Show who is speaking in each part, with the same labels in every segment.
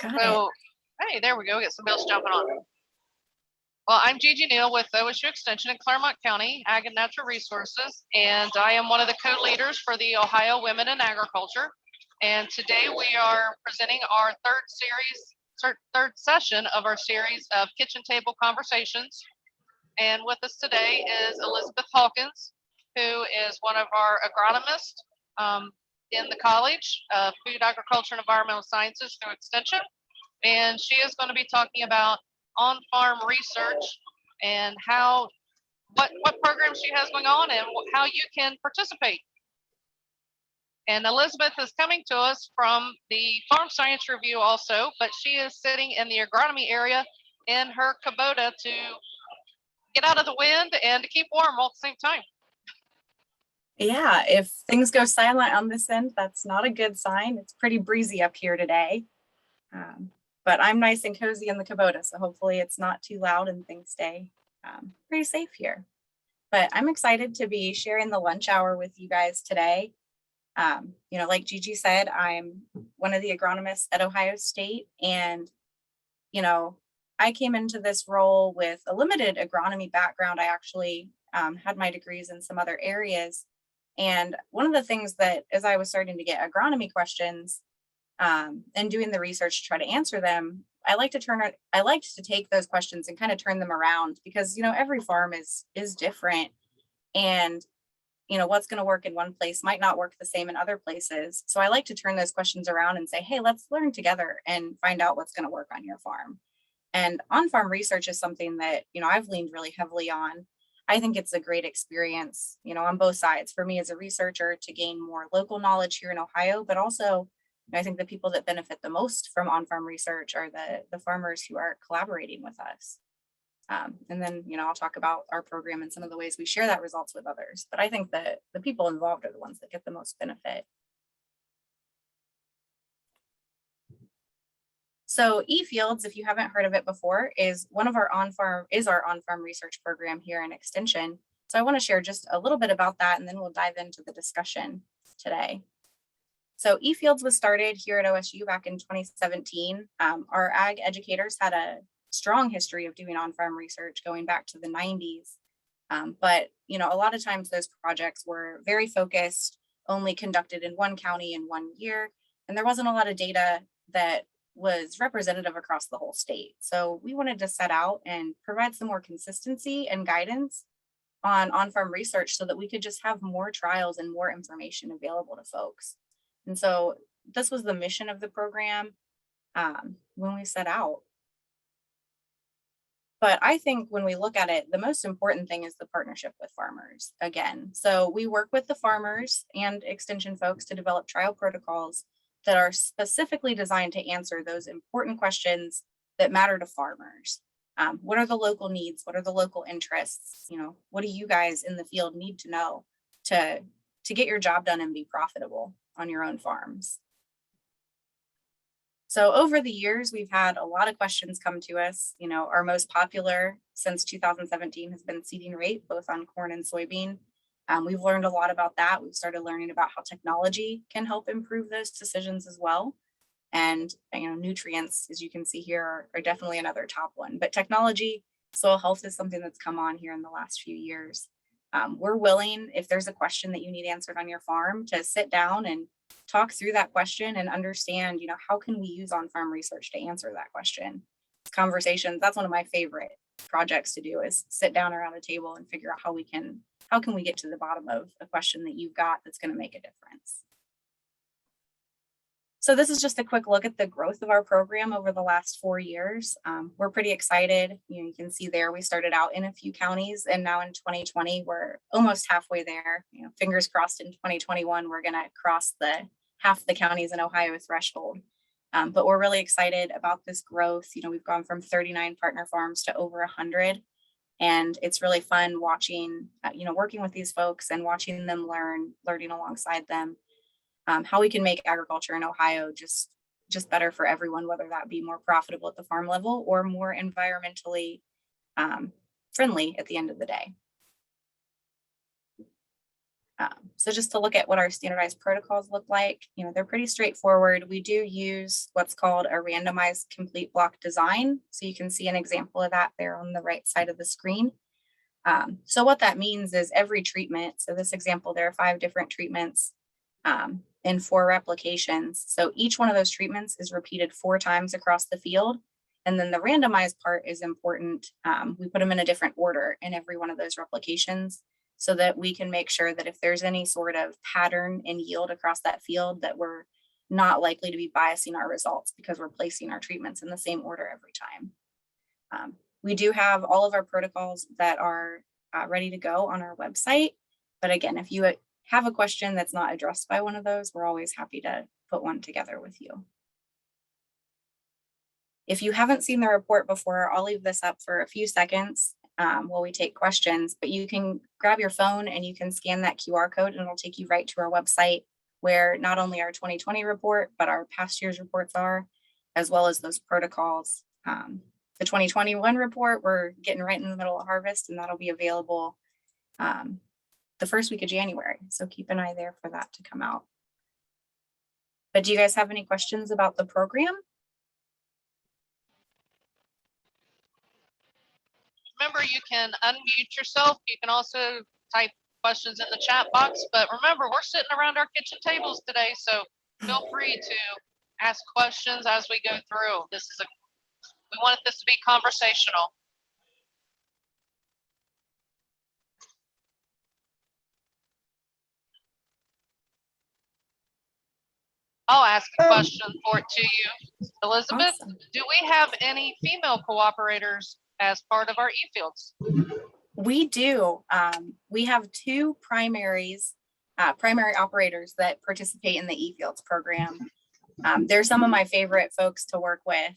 Speaker 1: Got
Speaker 2: So,
Speaker 1: it.
Speaker 2: hey, there we go. Get some bells jumping on. Well, I'm Gigi Neal with OSU Extension in Claremont County, Ag and Natural Resources, and I am one of the co-leaders for the Ohio Women in Agriculture. And today we are presenting our third session of our series of kitchen table conversations. And with us today is Elizabeth Hawkins, who is one of our agronomists in the College of Food, Agriculture, and Environmental Sciences through Extension. And she is going to be talking about on-farm research and what programs she has going on and how you can participate. And Elizabeth is coming to us from the Farm Science Review also, but she is sitting in the agronomy area in her Kubota to get out of the wind and to keep warm all at the same time.
Speaker 1: Yeah, if things go silent on this end, that's not a good sign. It's pretty breezy up here today. But I'm nice and cozy in the Kubota, so hopefully it's not too loud and things stay pretty safe here. But I'm excited to be sharing the lunch hour with you guys today. Like Gigi said, I'm one of the agronomists at Ohio State, and I came into this role with a limited agronomy background. I actually had my degrees in some other areas. And one of the things that, as I was starting to get agronomy questions and doing the research to try to answer them, I liked to take those questions and kind of turn them around because, every farm is different. And, what's going to work in one place might not work the same in other places. So I like to turn those questions around and say, hey, let's learn together and find out what's going to work on your farm. And on-farm research is something that, I've leaned really heavily on. I think it's a great experience, on both sides for me as a researcher to gain more local knowledge here in Ohio, but also I think the people that benefit the most from on-farm research are the farmers who are collaborating with us. And then, I'll talk about our program and some of the ways we share that results with others. But I think that the people involved are the ones that get the most benefit. So eFields, if you haven't heard of it before, is our on-farm research program here in Extension. So I want to share just a little bit about that, and then we'll dive into the discussion today. So eFields was started here at OSU back in 2017. Our ag educators had a strong history of doing on-farm research going back to the 90s. But a lot of times those projects were very focused, only conducted in one county in 1 year, and there wasn't a lot of data that was representative across the whole state. So we wanted to set out and provide some more consistency and guidance on-farm research so that we could just have more trials and more information available to folks. And so this was the mission of the program when we set out. But I think when we look at it, the most important thing is the partnership with farmers again. So we work with the farmers and extension folks to develop trial protocols that are specifically designed to answer those important questions that matter to farmers. What are the local needs? What are the local interests? What do you guys in the field need to know to get your job done and be profitable on your own farms? So over the years, we've had a lot of questions come to us. Our most popular since 2017 has been seeding rate, both on corn and soybean. We've learned a lot about that. We've started learning about how technology can help improve those decisions as well. And nutrients, as you can see here, are definitely another top one. But technology, soil health is something that's come on here in the last few years. We're willing, if there's a question that you need answered on your farm, to sit down and talk through that question and understand, how can we use on-farm research to answer that question? Conversations, that's one of my favorite projects to do, is sit down around a table and figure out how can we get to the bottom of a question that you've got that's going to make a difference. So this is just a quick look at the growth of our program over the last 4 years. We're pretty excited. You can see there we started out in a few counties, and now in 2020 we're almost halfway there. Fingers crossed in 2021 we're going to cross the half the counties in Ohio threshold. But we're really excited about this growth. We've gone from 39 partner farms to over 100, and it's really fun watching, working with these folks and watching them learning alongside them. How we can make agriculture in Ohio just better for everyone, whether that be more profitable at the farm level or more environmentally friendly at the end of the day. So just to look at what our standardized protocols look like, they're pretty straightforward. We do use what's called a randomized complete block design. So you can see an example of that there on the right side of the screen. So what that means is every treatment, so this example, there are 5 different treatments in 4 replications. So each one of those treatments is repeated 4 times across the field. And then the randomized part is important. We put them in a different order in every one of those replications, so that we can make sure that if there's any sort of pattern in yield across that field, that we're not likely to be biasing our results because we're placing our treatments in the same order every time. We do have all of our protocols that are ready to go on our website. But again, if you have a question that's not addressed by one of those, we're always happy to put one together with you. If you haven't seen the report before, I'll leave this up for a few seconds while we take questions, but you can grab your phone and you can scan that QR code and it'll take you right to our website, where not only our 2020 report, but our past year's reports are, as well as those protocols. The 2021 report, we're getting right in the middle of harvest, and that'll be available the first week of January. So keep an eye there for that to come out. But do you guys have any questions about the program?
Speaker 2: Remember, you can unmute yourself. You can also type questions in the chat box. But remember, we're sitting around our kitchen tables today, so feel free to ask questions as we go through. We wanted this to be conversational. I'll ask a question to you, Elizabeth.
Speaker 1: Awesome.
Speaker 2: Do we have any female cooperators as part of our eFields?
Speaker 1: We do. We have 2 primary operators that participate in the eFields program. They're some of my favorite folks to work with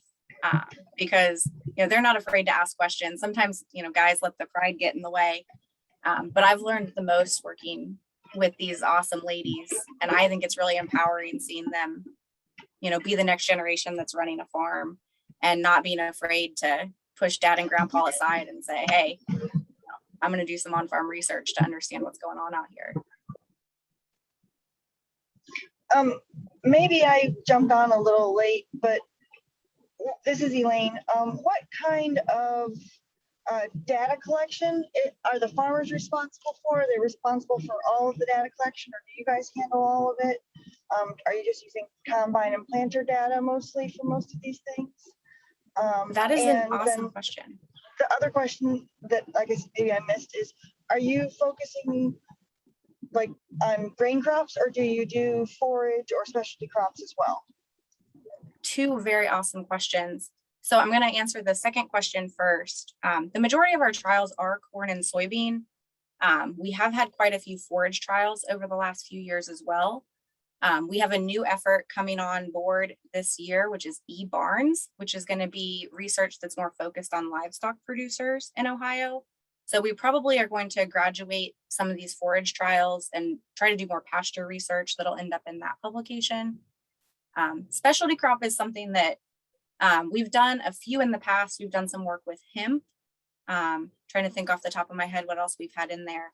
Speaker 1: because they're not afraid to ask questions. Sometimes guys let the pride get in the way, but I've learned the most working with these awesome ladies, and I think it's really empowering seeing them be the next generation that's running a farm and not being afraid to push dad and grandpa aside and say, hey, I'm going to do some on-farm research to understand what's going on out here.
Speaker 3: Maybe I jumped on a little late, but this is Elaine. What kind of data collection are the farmers responsible for? Are they responsible for all of the data collection, or do you guys handle all of it? Are you just using combine and planter data mostly for most of these things?
Speaker 1: That is an awesome question.
Speaker 3: The other question that I guess maybe I missed is, are you focusing like on grain crops, or do you do forage or specialty crops as well?
Speaker 1: 2 very awesome questions. So I'm going to answer the second question first. The majority of our trials are corn and soybean. We have had quite a few forage trials over the last few years as well. We have a new effort coming on board this year, which is eBarns, which is going to be research that's more focused on livestock producers in Ohio. So we probably are going to graduate some of these forage trials and try to do more pasture research that'll end up in that publication. Specialty crop is something that we've done a few in the past. We've done some work with hemp. Trying to think off the top of my head what else we've had in there.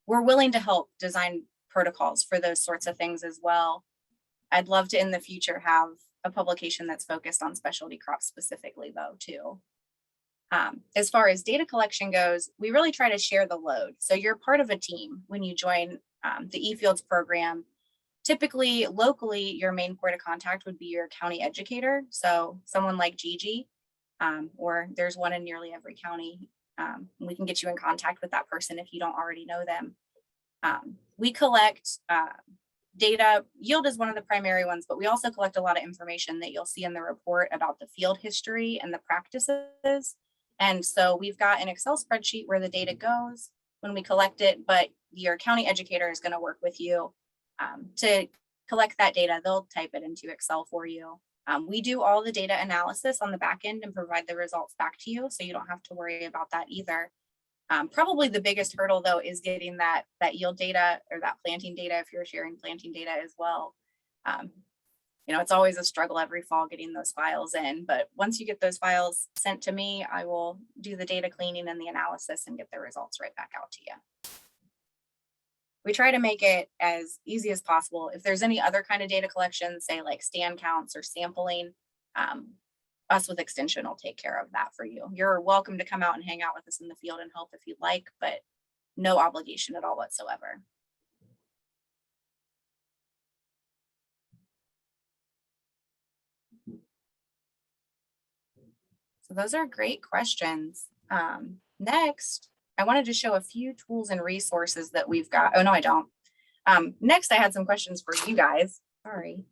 Speaker 1: We're willing to help design protocols for those sorts of things as well. I'd love to in the future have a publication that's focused on specialty crops specifically though too. As far as data collection goes, we really try to share the load. So you're part of a team when you join the eFields program. Typically, locally, your main point of contact would be your county educator. So someone like Gigi, or there's one in nearly every county. We can get you in contact with that person if you don't already know them. We collect data. Yield is one of the primary ones, but we also collect a lot of information that you'll see in the report about the field history and the practices. And so we've got an Excel spreadsheet where the data goes when we collect it, but your county educator is going to work with you to collect that data. They'll type it into Excel for you. We do all the data analysis on the back end and provide the results back to you, so you don't have to worry about that either. Probably the biggest hurdle though is getting that yield data or that planting data if you're sharing planting data as well. It's always a struggle every fall getting those files in, but once you get those files sent to me, I will do the data cleaning and the analysis and get the results right back out to you. we try to make it as easy as possible. If there's any other kind of data collection, say like stand counts or sampling, us with Extension will take care of that for you. You're welcome to come out and hang out with us in the field and help if you'd like, but no obligation at all whatsoever. So those are great questions. Next, I wanted to show a few tools and resources that we've got. Oh, no, I don't. Next, I had some questions for you guys. Sorry,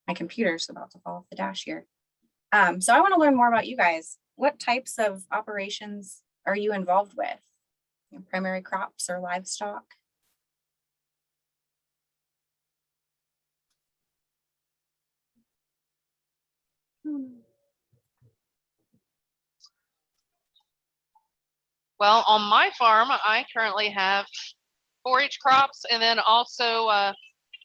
Speaker 1: my computer's about to fall off the dash here. So I want to learn more about you guys. What types of operations are you involved with? Primary crops or livestock?
Speaker 2: Well, on my farm, I currently have 4-H crops and then also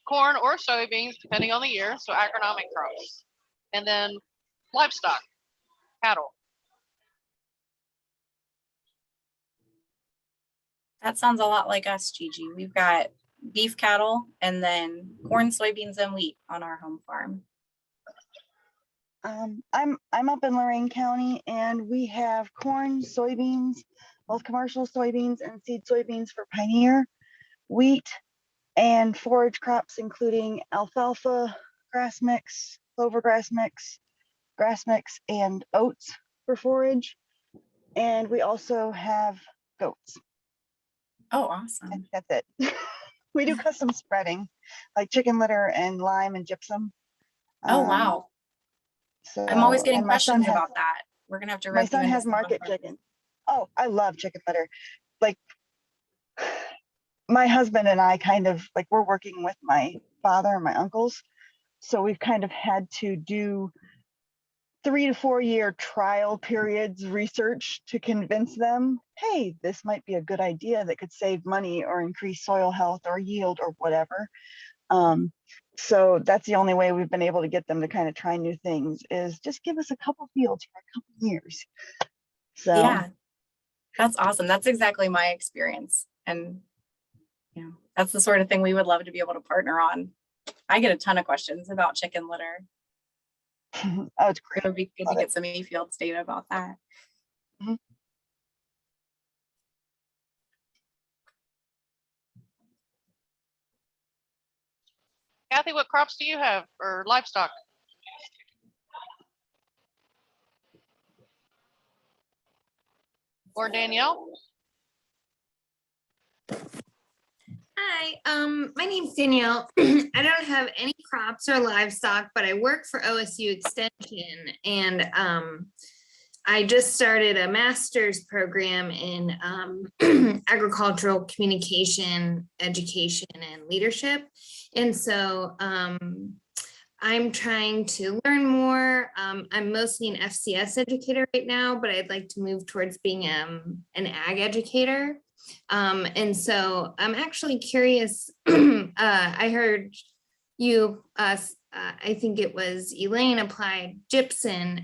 Speaker 2: corn or soybeans, depending on the year. So agronomic crops. And then livestock, cattle.
Speaker 1: That sounds a lot like us, Gigi. We've got beef cattle and then corn, soybeans, and wheat on our home farm.
Speaker 3: I'm up in Lorain County, and we have corn, soybeans, both commercial soybeans and seed soybeans for Pioneer, wheat, and forage crops, including alfalfa, grass mix, clover grass mix, and oats for forage. And we also have goats.
Speaker 1: Oh, awesome.
Speaker 3: That's it. We do custom spreading, like chicken litter and lime and gypsum.
Speaker 1: Oh, wow.
Speaker 3: So,
Speaker 1: I'm always getting
Speaker 3: and my son
Speaker 1: questions
Speaker 3: has-
Speaker 1: about that. We're gonna have to.
Speaker 3: My
Speaker 1: rip you
Speaker 3: son
Speaker 1: into
Speaker 3: has
Speaker 1: some
Speaker 3: market
Speaker 1: of our-
Speaker 3: chicken. Oh, I love chicken litter. Like, my husband and I kind of like, we're working with my father and my uncles. So we've kind of had to do 3 to 4 year trial periods research to convince them, hey, this might be a good idea that could save money or increase soil health or yield or whatever. So that's the only way we've been able to get them to kind of try new things, is just give us a couple fields for a couple years. So
Speaker 1: Yeah, that's awesome. That's exactly my experience. And that's the sort of thing we would love to be able to partner on. I get a ton of questions about chicken litter.
Speaker 3: oh, it's great.
Speaker 1: It would be good
Speaker 3: Love
Speaker 1: to
Speaker 3: it.
Speaker 1: get some eFields data about that.
Speaker 3: Mhm.
Speaker 2: Kathy, what crops do you have or livestock? Or Danielle?
Speaker 4: Hi, my name's Danielle. I don't have any crops or livestock, but I work for OSU Extension, and I just started a master's program in agricultural communication, education, and leadership. And so I'm trying to learn more. I'm mostly an FCS educator right now, but I'd like to move towards being an ag educator. And so I'm actually curious. I heard you, I think it was Elaine, applied gypsum.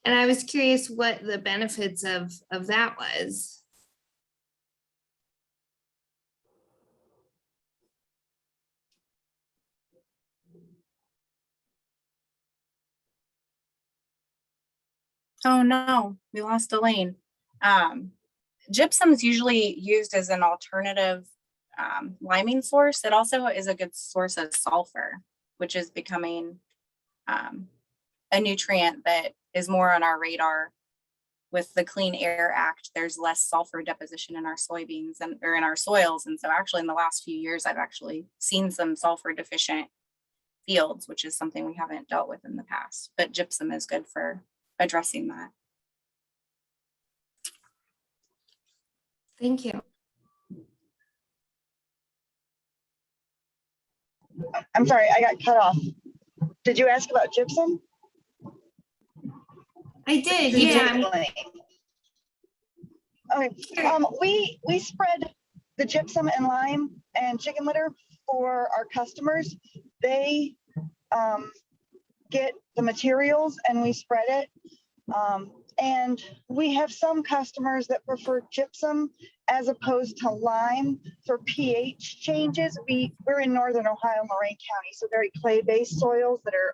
Speaker 4: And I was curious what the benefits of that was.
Speaker 1: Oh no, we lost Elaine. Gypsum is usually used as an alternative liming source. It also is a good source of sulfur, which is becoming a nutrient that is more on our radar. With the Clean Air Act, there's less sulfur deposition in our soybeans or in our soils. And so actually in the last few years, I've actually seen some sulfur deficient fields, which is something we haven't dealt with in the past. But gypsum is good for addressing that.
Speaker 4: Thank you.
Speaker 3: I'm sorry, I got cut off. Did you ask about gypsum?
Speaker 4: I did,
Speaker 3: You
Speaker 4: yeah.
Speaker 3: did, Elaine. Okay, we spread the gypsum and lime and chicken litter for our customers. They get the materials and we spread it. And we have some customers that prefer gypsum as opposed to lime for pH changes. We're in northern Ohio, Moraine County, so very clay-based soils that are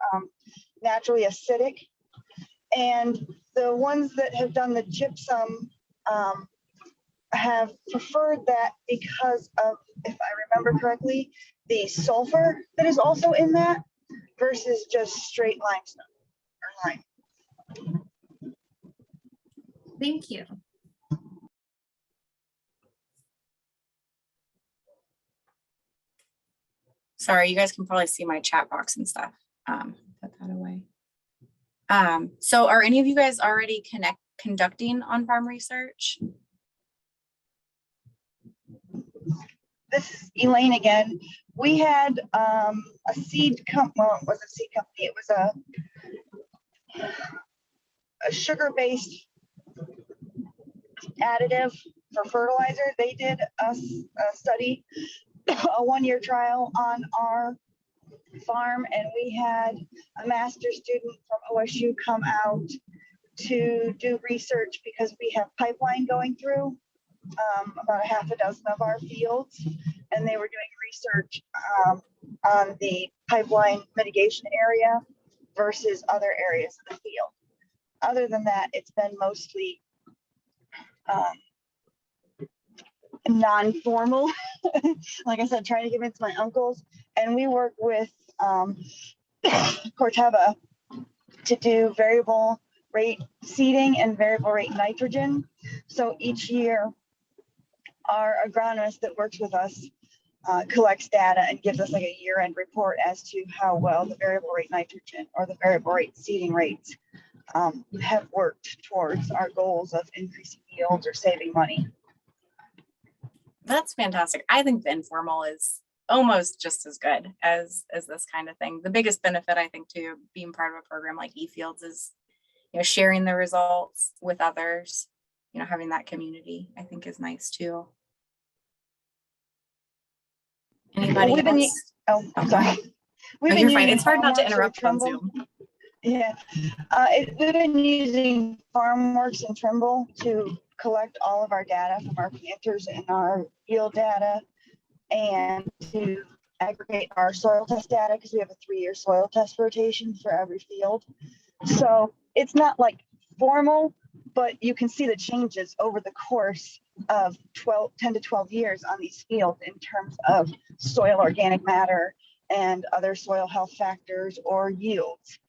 Speaker 3: naturally acidic. And the ones that have done the gypsum have preferred that because of, if I remember correctly, the sulfur that is also in that versus just straight limestone or lime.
Speaker 4: Thank you.
Speaker 1: Sorry, you guys can probably see my chat box and stuff. Put that away. So are any of you guys already conducting on-farm research?
Speaker 3: This is Elaine again. We had a seed company, well, it was a seed company. It was a sugar-based additive for fertilizer. They did a study, a one-year trial on our farm, and we had a master's student from OSU come out to do research because we have pipeline going through about a half a dozen of our fields, and they were doing research on the pipeline mitigation area versus other areas of the field. Other than that, it's been mostly non-formal. Like I said, trying to convince my uncles, and we work with Corteva to do variable rate seeding and variable rate nitrogen. So each year, our agronomist that works with us collects data and gives us like a year-end report as to how well the variable rate nitrogen or the variable rate seeding rates have worked towards our goals of increasing yields or saving money.
Speaker 1: That's fantastic. I think the informal is almost just as good as this kind of thing. The biggest benefit, I think, to being part of a program like eFields is, sharing the results with others. Having that community, I think, is nice too. Anybody else?
Speaker 3: Sorry.
Speaker 1: You're fine. It's hard not to interrupt on Zoom.
Speaker 3: Yeah, we've been using FarmWorks and Trimble to collect all of our data from our planters and our yield data, and to aggregate our soil test data because we have a 3-year soil test rotation for every field. So it's not like formal, but you can see the changes over the course of 10 to 12 years on these fields in terms of soil organic matter and other soil health factors or yields.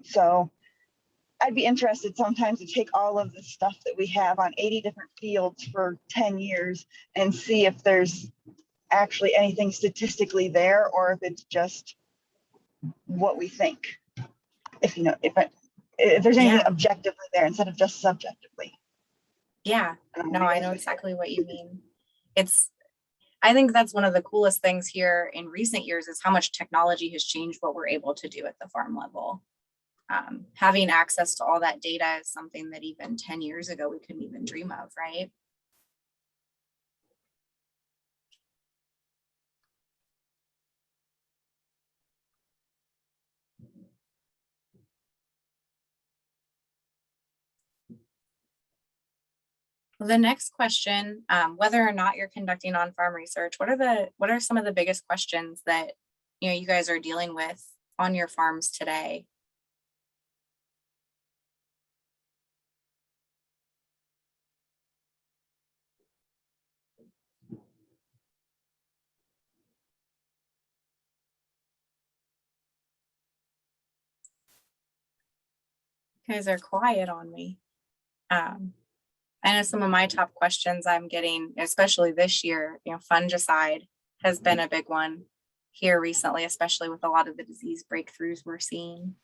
Speaker 3: So I'd be interested sometimes to take all of the stuff that we have on 80 different fields for 10 years and see if there's actually anything statistically there, or if it's just what we think. If there's anything objectively there instead of just subjectively.
Speaker 1: Yeah, no, I know exactly what you mean. I think that's one of the coolest things here in recent years is how much technology has changed what we're able to do at the farm level. Having access to all that data is something that even 10 years ago we couldn't even dream of, right? The next question, whether or not you're conducting on-farm research, what are some of the biggest questions that you guys are dealing with on your farms today? You guys are quiet on me. I know some of my top questions I'm getting, especially this year, fungicide has been a big one here recently, especially with a lot of the disease breakthroughs we're seeing.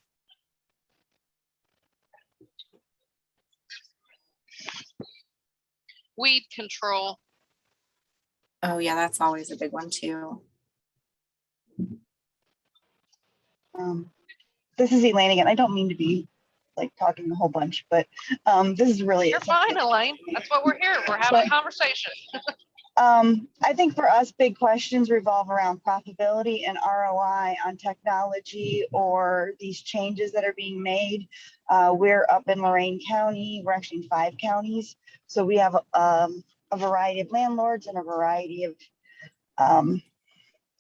Speaker 2: Weed control.
Speaker 1: Oh yeah, that's always a big one too.
Speaker 3: This is Elaine again. I don't mean to be like talking a whole bunch, but this is really
Speaker 2: You're fine, Elaine. That's what we're here. We're having a conversation.
Speaker 3: I think for us, big questions revolve around profitability and ROI on technology or these changes that are being made. We're up in Lorain County. We're actually in 5 counties. So we have a variety of landlords and a variety of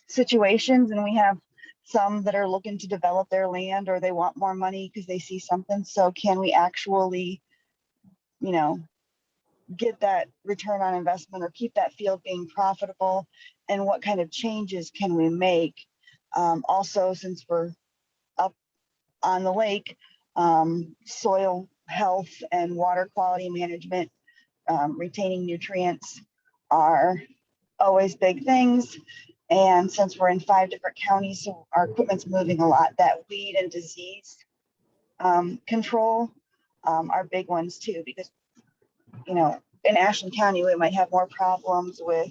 Speaker 3: situations. And we have some that are looking to develop their land or they want more money because they see something. So can we actually, you know, get that return on investment or keep that field being profitable, and what kind of changes can we make? Also, since we're up on the lake, soil health and water quality management, retaining nutrients are always big things. And since we're in 5 different counties, so our equipment's moving a lot, that weed and disease control are big ones too, because in Ashland County, we might have more problems with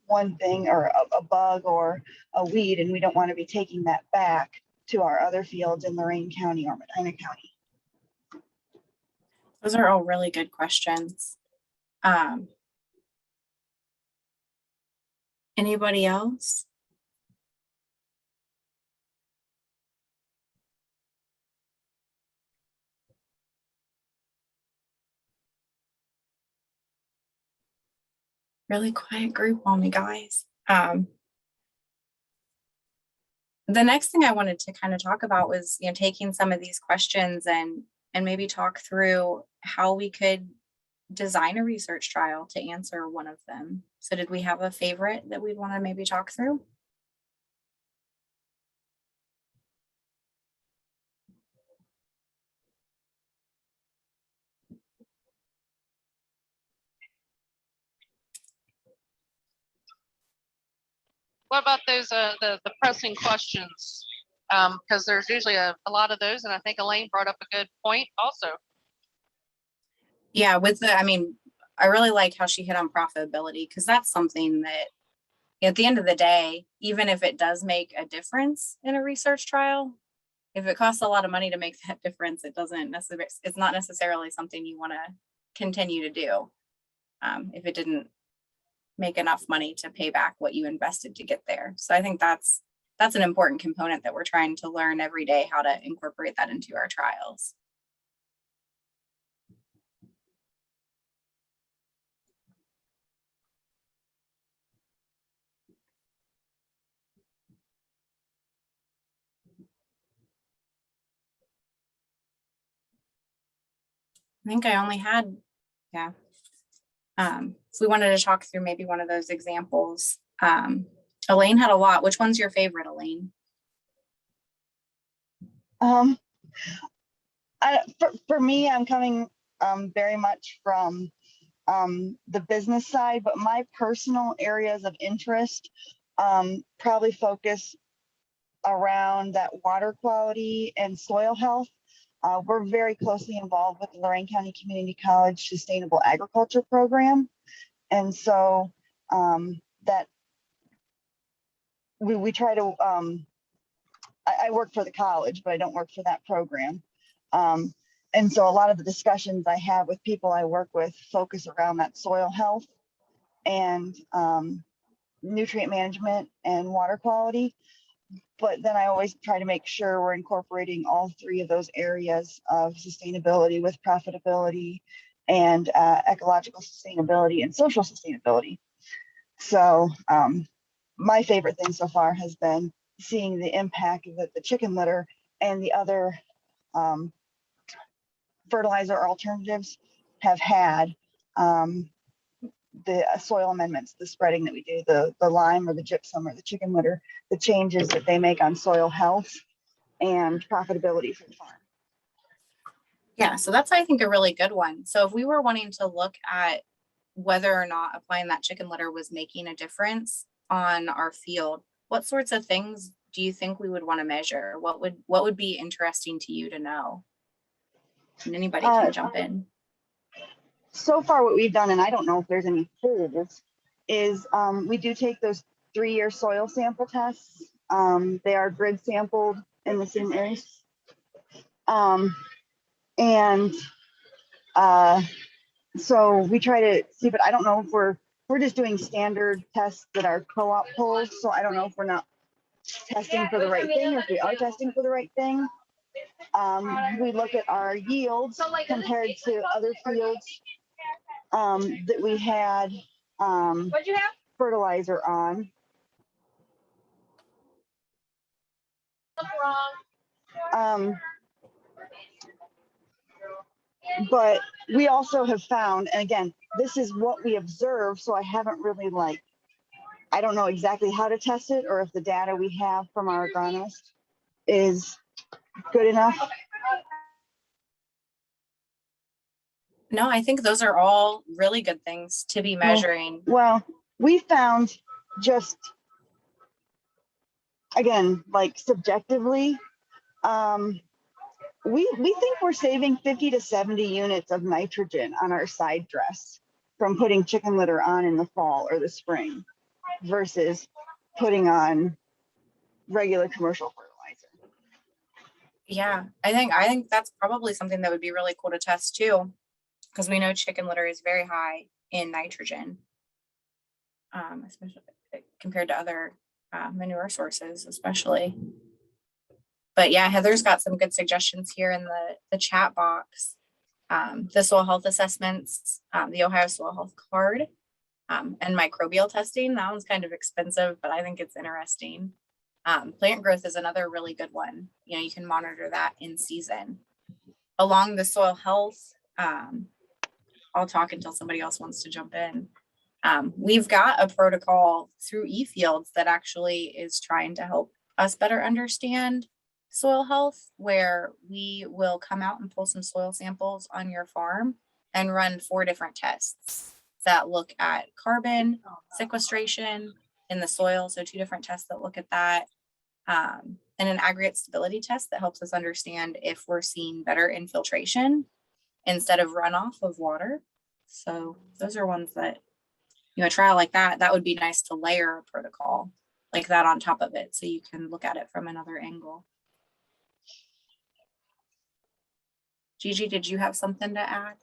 Speaker 3: one thing or a bug or a weed, and we don't want to be taking that back to our other fields in Lorain County or Medina County.
Speaker 1: Those are all really good questions. Anybody else? Really quiet group on me, guys. The next thing I wanted to kind of talk about was, taking some of these questions and maybe talk through how we could design a research trial to answer one of them. So did we have a favorite that we'd want to maybe talk through?
Speaker 2: What about those, the pressing questions? Because there's usually a lot of those, and I think Elaine brought up a good point also.
Speaker 1: Yeah, I really like how she hit on profitability, because that's something that at the end of the day, even if it does make a difference in a research trial, if it costs a lot of money to make that difference, it's not necessarily something you want to continue to do if it didn't make enough money to pay back what you invested to get there. So I think that's an important component that we're trying to learn every day, how to incorporate that into our trials. I think I only had, yeah. If we wanted to talk through maybe one of those examples, Elaine had a lot. Which one's your favorite, Elaine?
Speaker 3: For me, I'm coming very much from the business side, but my personal areas of interest probably focus around that water quality and soil health. We're very closely involved with the Lorain County Community College Sustainable Agriculture Program. And so that we try to, I work for the college, but I don't work for that program. And so a lot of the discussions I have with people I work with focus around that soil health and nutrient management and water quality. But then I always try to make sure we're incorporating all 3 of those areas of sustainability with profitability and ecological sustainability and social sustainability. So my favorite thing so far has been seeing the impact that the chicken litter and the other fertilizer alternatives have had. The soil amendments, the spreading that we do, the lime or the gypsum or the chicken litter, the changes that they make on soil health and profitability for the farm.
Speaker 1: Yeah, so that's, I think, a really good one. So if we were wanting to look at whether or not applying that chicken litter was making a difference on our field, what sorts of things do you think we would want to measure? What would be interesting to you to know? And anybody can jump in.
Speaker 3: So far, what we've done, and I don't know if there's any polls, is we do take those 3-year soil sample tests. They are grid sampled in the same areas. So we try to see, but I don't know if we're we're just doing standard tests that are co-op polls. So I don't know if we're not testing for the right thing or if we are testing for the right thing. We look at our yields compared to other fields that we had fertilizer on. But we also have found, and again, this is what we observe, so I haven't really I don't know exactly how to test it or if the data we have from our agronomist is good enough.
Speaker 1: No, I think those are all really good things to be measuring.
Speaker 3: Well, we found just, again, subjectively, we think we're saving 50 to 70 units of nitrogen on our side dress from putting chicken litter on in the fall or the spring versus putting on regular commercial fertilizer.
Speaker 1: Yeah, I think that's probably something that would be really cool to test too, because we know chicken litter is very high in nitrogen, especially compared to other manure sources, especially. But yeah, Heather's got some good suggestions here in the chat box. The soil health assessments, the Ohio Soil Health Card, and microbial testing. That one's kind of expensive, but I think it's interesting. Plant growth is another really good one. You know, you can monitor that in season. Along the soil health, I'll talk until somebody else wants to jump in. We've got a protocol through eFields that actually is trying to help us better understand soil health, where we will come out and pull some soil samples on your farm and run 4 different tests that look at carbon sequestration in the soil. So 2 different tests that look at that, and an aggregate stability test that helps us understand if we're seeing better infiltration instead of runoff of water. So those are ones that, a trial like that would be nice to layer a protocol like that on top of it, so you can look at it from another angle. Gigi, did you have something to add?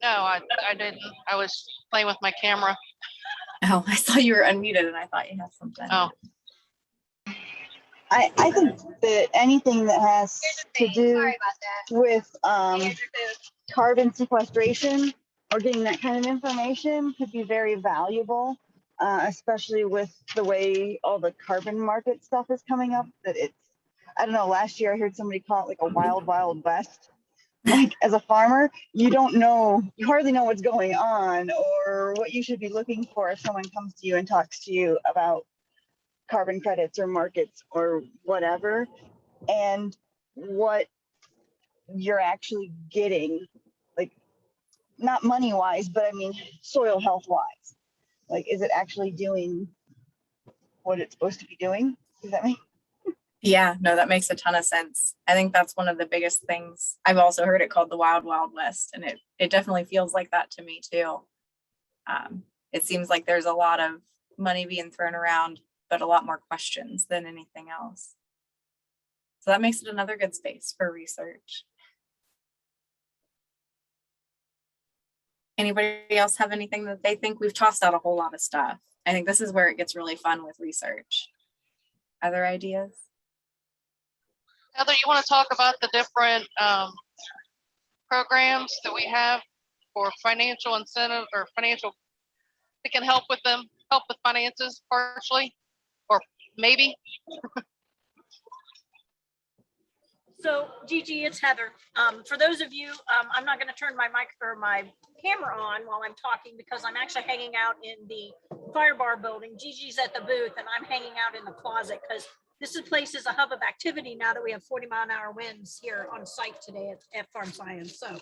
Speaker 2: No, I didn't. I was playing with my camera.
Speaker 1: Oh, I saw you were unmuted and I thought you had something.
Speaker 2: Oh,
Speaker 3: I think that anything that has to do with carbon sequestration or getting that kind of information could be very valuable, especially with the way all the carbon market stuff is coming up. That I don't know, last year I heard somebody call it like a wild, wild west. Like as a farmer, you hardly know what's going on or what you should be looking for if someone comes to you and talks to you about carbon credits or markets or whatever, and what you're actually getting, like not money wise, but I mean soil health wise. Like, is it actually doing what it's supposed to be doing? Does that make?
Speaker 1: Yeah, no, that makes a ton of sense. I think that's one of the biggest things. I've also heard it called the Wild Wild West, and it definitely feels like that to me too. It seems like there's a lot of money being thrown around, but a lot more questions than anything else. So that makes it another good space for research. Anybody else have anything that they think? We've tossed out a whole lot of stuff. I think this is where it gets really fun with research. Other ideas?
Speaker 2: Heather, you want to talk about the different programs that we have for financial incentive or financial that can help with finances partially, or maybe?
Speaker 5: So Gigi, it's Heather. For those of you, I'm not going to turn my mic or my camera on while I'm talking because I'm actually hanging out in the fire bar building. Gigi's at the booth and I'm hanging out in the closet because this place is a hub of activity now that we have 40-mile-an-hour winds here on site today at Farm Science. So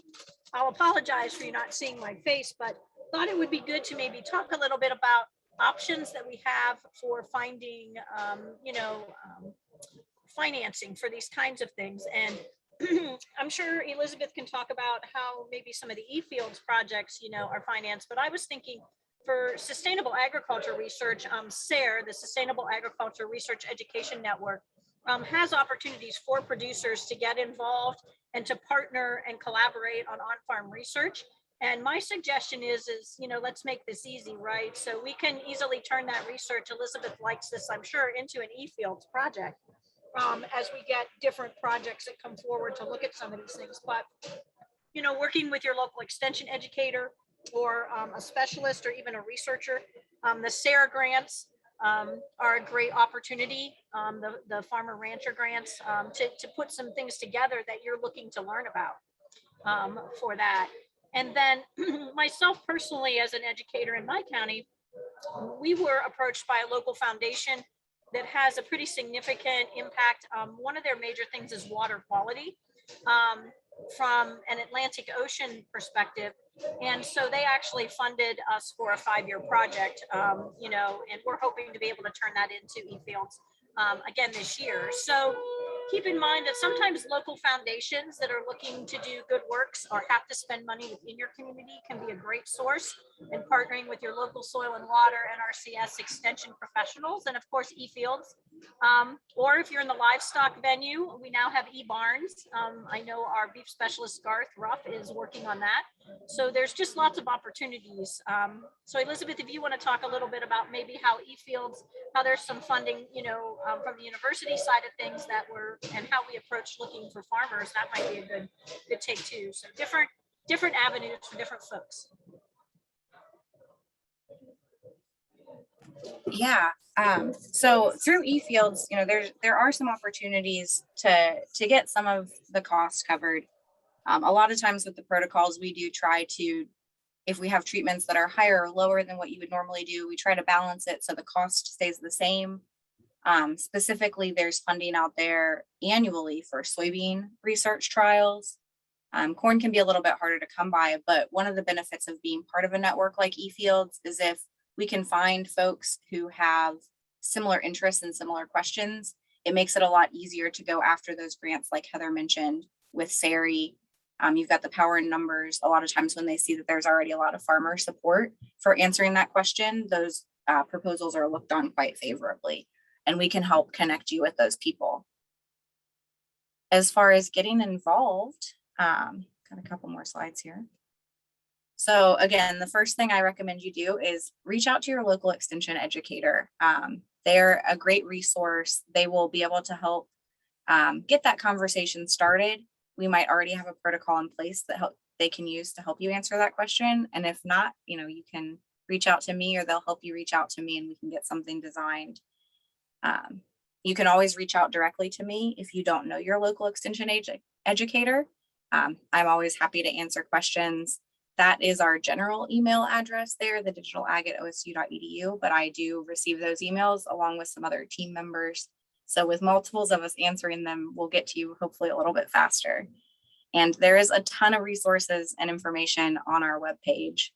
Speaker 5: I'll apologize for you not seeing my face, but thought it would be good to maybe talk a little bit about options that we have for finding, financing for these kinds of things. And I'm sure Elizabeth can talk about how maybe some of the eFields projects, are financed, but I was thinking for sustainable agriculture research, SARE, the Sustainable Agriculture Research Education Network, has opportunities for producers to get involved and to partner and collaborate on-farm research. And my suggestion is, let's make this easy, right? So we can easily turn that research, Elizabeth likes this, I'm sure, into an eFields project as we get different projects that come forward to look at some of these things. But, working with your local extension educator or a specialist or even a researcher, the SARE grants are a great opportunity, the farmer rancher grants, to put some things together that you're looking to learn about for that. And then myself personally, as an educator in my county, we were approached by a local foundation that has a pretty significant impact. One of their major things is water quality from an Atlantic Ocean perspective. And so they actually funded us for a 5-year project, and we're hoping to be able to turn that into eFields again this year. So keep in mind that sometimes local foundations that are looking to do good works or have to spend money within your community can be a great source in partnering with your local soil and water NRCS extension professionals, and of course eFields. Or if you're in the livestock venue, we now have eBarns. I know our beef specialist Garth Ruff is working on that. So there's just lots of opportunities. So Elizabeth, if you want to talk a little bit about maybe how eFields, how there's some funding, from the university side of things and how we approach looking for farmers, that might be a good take too. So different avenues for different folks.
Speaker 1: Yeah. So through eFields, there are some opportunities to get some of the costs covered. A lot of times with the protocols, we do try to, if we have treatments that are higher or lower than what you would normally do, we try to balance it so the cost stays the same. Specifically, there's funding out there annually for soybean research trials. Corn can be a little bit harder to come by, but one of the benefits of being part of a network like eFields is if we can find folks who have similar interests and similar questions, it makes it a lot easier to go after those grants like Heather mentioned with SARI. You've got the power in numbers. A lot of times when they see that there's already a lot of farmer support for answering that question, those proposals are looked on quite favorably, and we can help connect you with those people. As far as getting involved, got a couple more slides here. So again, the first thing I recommend you do is reach out to your local extension educator. They're a great resource. They will be able to help get that conversation started. We might already have a protocol in place that they can use to help you answer that question. And if not, you can reach out to me or they'll help you reach out to me and we can get something designed. You can always reach out directly to me if you don't know your local extension educator. I'm always happy to answer questions. That is our general email address there, thedigitalAg@osu.edu, but I do receive those emails along with some other team members. So with multiples of us answering them, we'll get to you hopefully a little bit faster. And there is a ton of resources and information on our webpage,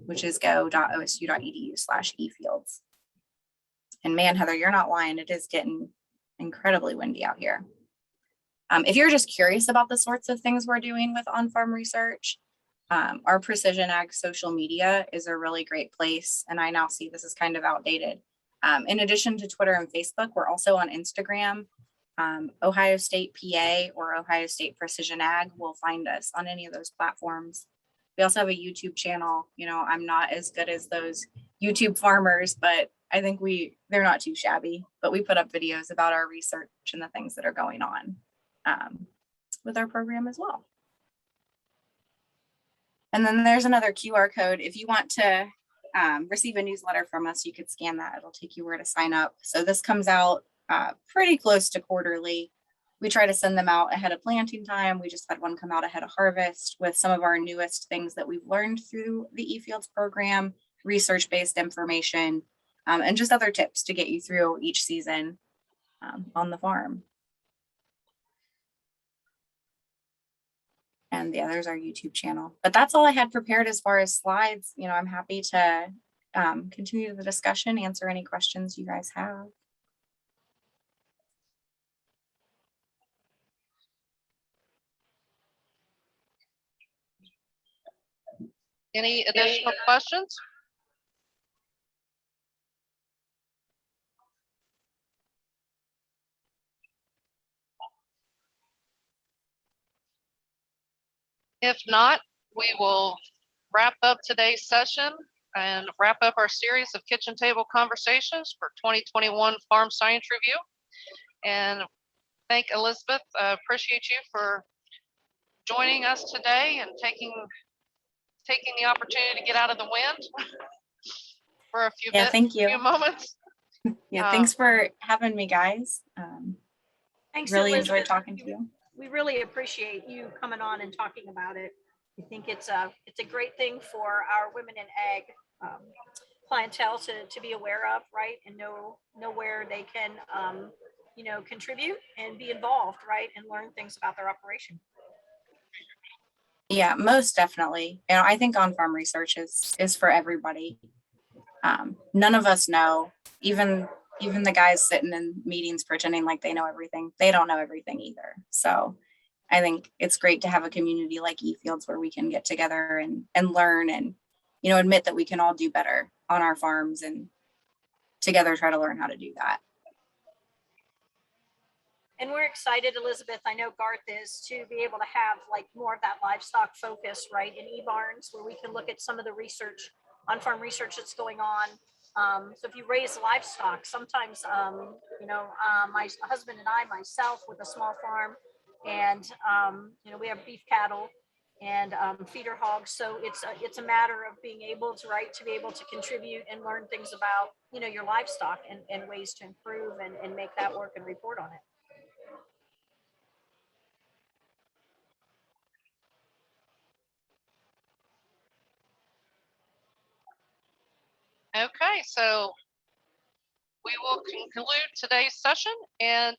Speaker 1: which is go.osu.edu/eFields. And man, Heather, you're not lying. It is getting incredibly windy out here. If you're just curious about the sorts of things we're doing with on-farm research, our Precision Ag social media is a really great place. And I now see this is kind of outdated. In addition to Twitter and Facebook, we're also on Instagram. Ohio State PA or Ohio State Precision Ag will find us on any of those platforms. We also have a YouTube channel. I'm not as good as those YouTube farmers, but I think they're not too shabby, but we put up videos about our research and the things that are going on with our program as well. And then there's another QR code. If you want to receive a newsletter from us, you could scan that. It'll take you where to sign up. So this comes out pretty close to quarterly. We try to send them out ahead of planting time. We just had one come out ahead of harvest with some of our newest things that we've learned through the eFields program, research-based information, and just other tips to get you through each season on the farm. And yeah, there's our YouTube channel. But that's all I had prepared as far as slides. I'm happy to continue the discussion, answer any questions you guys have.
Speaker 2: Any additional questions? If not, we will wrap up today's session and wrap up our series of kitchen table conversations for 2021 Farm Science Review. And thank Elizabeth, appreciate you for joining us today and taking the opportunity to get out of the wind for a few
Speaker 1: Yeah, thank you.
Speaker 2: few moments.
Speaker 1: Yeah, thanks for having me, guys.
Speaker 5: Thanks,
Speaker 1: Really enjoyed
Speaker 5: Elizabeth.
Speaker 1: talking to you.
Speaker 5: We really appreciate you coming on and talking about it. I think it's a great thing for our women in ag clientele to be aware of, right? And know where they can, contribute and be involved, right? And learn things about their operation.
Speaker 1: Yeah, most definitely. I think on-farm research is for everybody. None of us know, even the guys sitting in meetings pretending like they know everything, they don't know everything either. So I think it's great to have a community like eFields where we can get together and learn and, admit that we can all do better on our farms and together try to learn how to do that.
Speaker 5: And we're excited, Elizabeth, I know Garth is, to be able to have like more of that livestock focus, right, in eBarns, where we can look at some of the research, on-farm research that's going on. So if you raise livestock, sometimes, my husband and myself with a small farm, and, we have beef cattle and feeder hogs. So it's a matter of being able to, right, to be able to contribute and learn things about, your livestock and ways to improve and make that work and report on it.
Speaker 2: Okay, so we will conclude today's session and